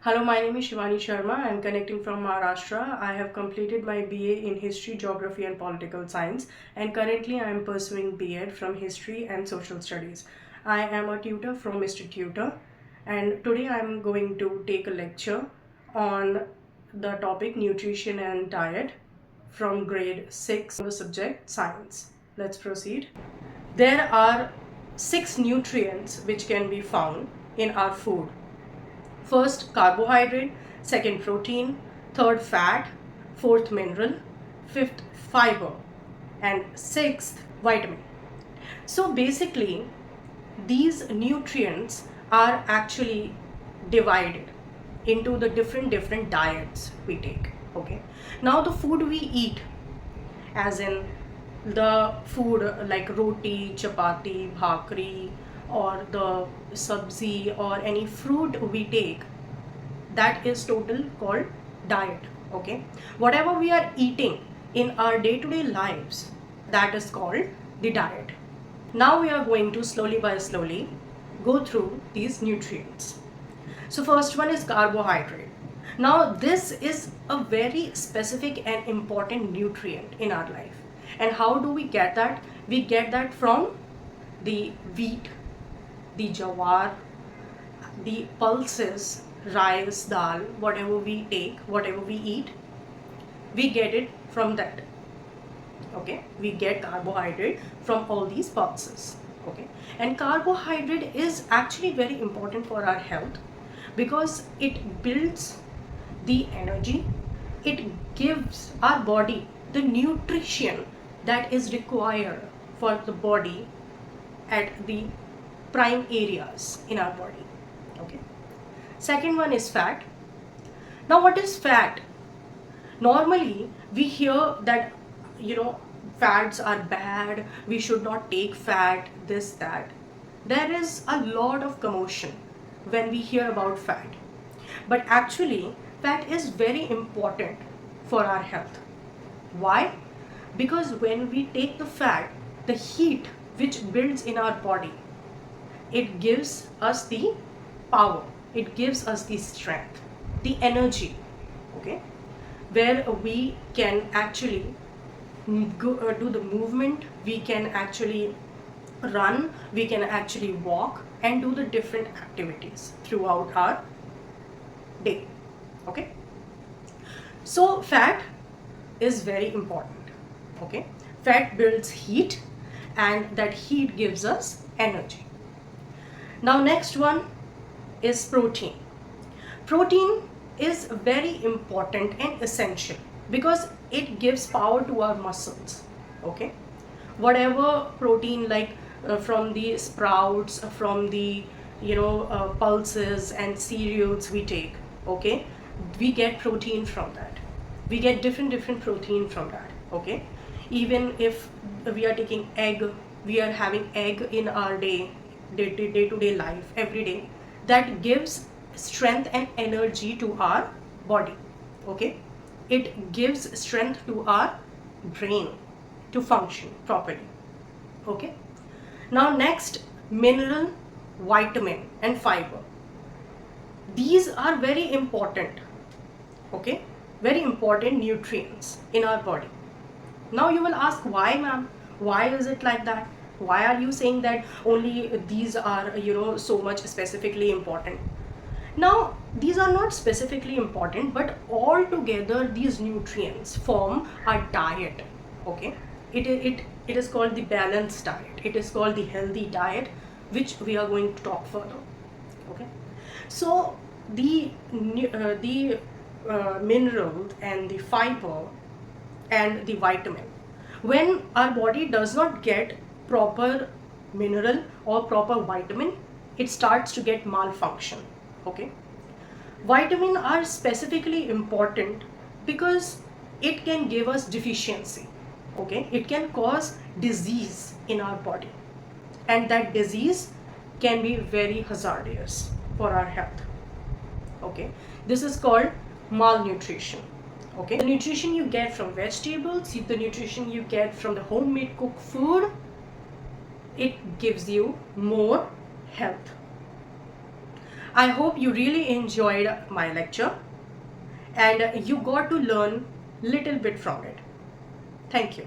Hello, my name is Shivani Sharma. I am connecting from Maharashtra. I have completed my BA in History, Geography and Political Science, and currently I am pursuing B.Ed from History and Social Studies. I am a tutor from Mr. Tutor, and today I am going to take a lecture on the topic Nutrition and Diet from grade 6 on the subject Science. Let's proceed. There are 6 nutrients which can be found in our food. First, carbohydrate, second, protein, third, fat, fourth, mineral, fifth, fiber, and sixth, vitamin. So basically, these nutrients are actually divided into the different diets we take. Okay. Now the food we eat, as in the food like roti, chapati, bhakri, or the sabzi or any fruit we take, that is total called diet. Okay, whatever we are eating in our day-to-day lives, that is called the diet. Now we are going to slowly by slowly go through these nutrients. So first one is carbohydrate. Now this is a very specific and important nutrient in our life. And how do we get that? We get that from the wheat, the jawar, the pulses, rice, dal, whatever we take, whatever we eat, we get it from that. Okay, we get carbohydrate from all these pulses. Okay, and carbohydrate is actually very important for our health because it builds the energy, it gives our body the nutrition that is required for the body at the prime areas in our body. Okay, second one is fat. Now what is fat? Normally we hear that fats are bad, we should not take fat, this that. There is a lot of commotion when we hear about fat, but actually fat is very important for our health. Why? Because when we take the fat, the heat which builds in our body, it gives us the power, it gives us the strength, the energy. Okay, where we can actually do the movement, we can actually run, we can actually walk and do the different activities throughout our day. Okay, so fat is very important. Okay, fat builds heat and that heat gives us energy. Now next one is protein. Protein is very important and essential because it gives power to our muscles. Okay, whatever protein like from the sprouts, from the pulses and cereals we take, okay, we get protein from that. We get different protein from that. Okay, even if we are taking egg, we are having egg in our day-to-day life every day, that gives strength and energy to our body. Okay, it gives strength to our brain to function properly. Okay, now next, mineral, vitamin and fiber. These are very important. Okay, very important nutrients in our body. Now you will ask, why, ma'am? Why is it like that? Why are you saying that only these are so much specifically important? Now these are not specifically important, but all together these nutrients form a diet. Okay, it is called the balanced diet, it is called the healthy diet, which we are going to talk further. Okay, so the minerals and the fiber and the vitamin, when our body does not get proper mineral or proper vitamin, it starts to get malfunction. Okay, vitamin are specifically important because it can give us deficiency. Okay, it can cause disease in our body, and that disease can be very hazardous for our health. Okay, this is called malnutrition. Okay, the nutrition you get from vegetables, the nutrition you get from the homemade cooked food, it gives you more health. I hope you really enjoyed my lecture and you got to learn little bit from it. Thank you.